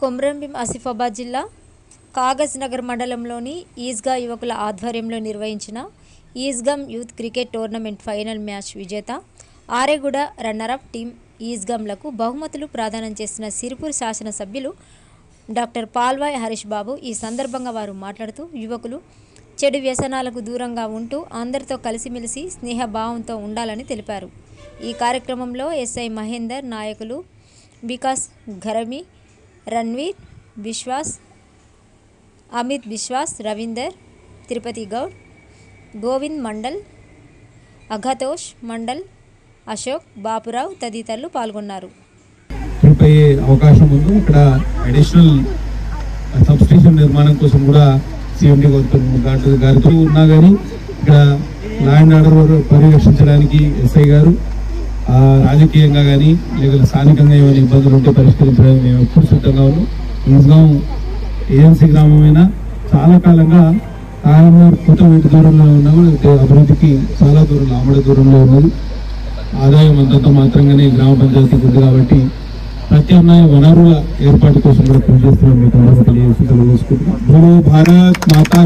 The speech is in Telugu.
కొమ్రంభీం ఆసిఫాబాద్ జిల్లా కాగజ్ నగర్ మండలంలోని ఈద్గా యువకుల ఆధ్వర్యంలో నిర్వహించిన Eidgam youth cricket tournament final match విజేత ఆరేగూడ రన్నరప్ టీం ఈద్గాంలకు బహుమతులు ప్రదానం చేసిన సిరిపూర్ శాసనసభ్యులు డాక్టర్ పాల్వాయ్ హరీష్ బాబు. ఈ సందర్భంగా వారు మాట్లాడుతూ యువకులు చెడు వ్యసనాలకు దూరంగా ఉంటూ అందరితో కలిసిమెలిసి స్నేహభావంతో ఉండాలని తెలిపారు. ఈ కార్యక్రమంలో ఎస్ఐ మహేందర్, నాయకులు వికాస్ ఘరమి, రణ్వీర్ విశ్వాస్, అమిత్ విశ్వాస్, రవీందర్, తిరుపతి గౌడ్, గోవింద్ మండల్, అఘతోష్ మండల్, అశోక్, బాపురావు తదితరులు పాల్గొన్నారు. అవకాశం ఉంది. ఇక్కడ అడిషనల్ సబ్స్టేషన్ నిర్మాణం కోసం కూడా సిఎండి గారితో ఉన్నా కానీ ఇక్కడ లా అండ్ ఆర్డర్ పర్యవేక్షించడానికి ఎస్ఐ గారు రాజకీయంగా కానీ లేదా స్థానికంగా ఏమైనా ఇబ్బందులు ఉంటే పరిష్కరించడానికి మేము ఎప్పుడు సిద్ధంగా ఉన్నాం. ఈద్గాం ఏఎన్సీ గ్రామమైనా చాలా కాలంగా కొత్త ఇంటి దూరంలో ఉన్నా కూడా అభివృద్ధికి చాలా దూరంలో ఆమడ దూరంలో ఉన్నది. ఆదాయం అంతంత మాత్రంగానే గ్రామ పంచాయతీకి ఉంది కాబట్టి ప్రత్యామ్నాయ వనరుల ఏర్పాటు కోసం కూడా కృషి చేస్తున్నాం. మీకు తెలియజేసుకుంటున్నాం. భారత్ మాతా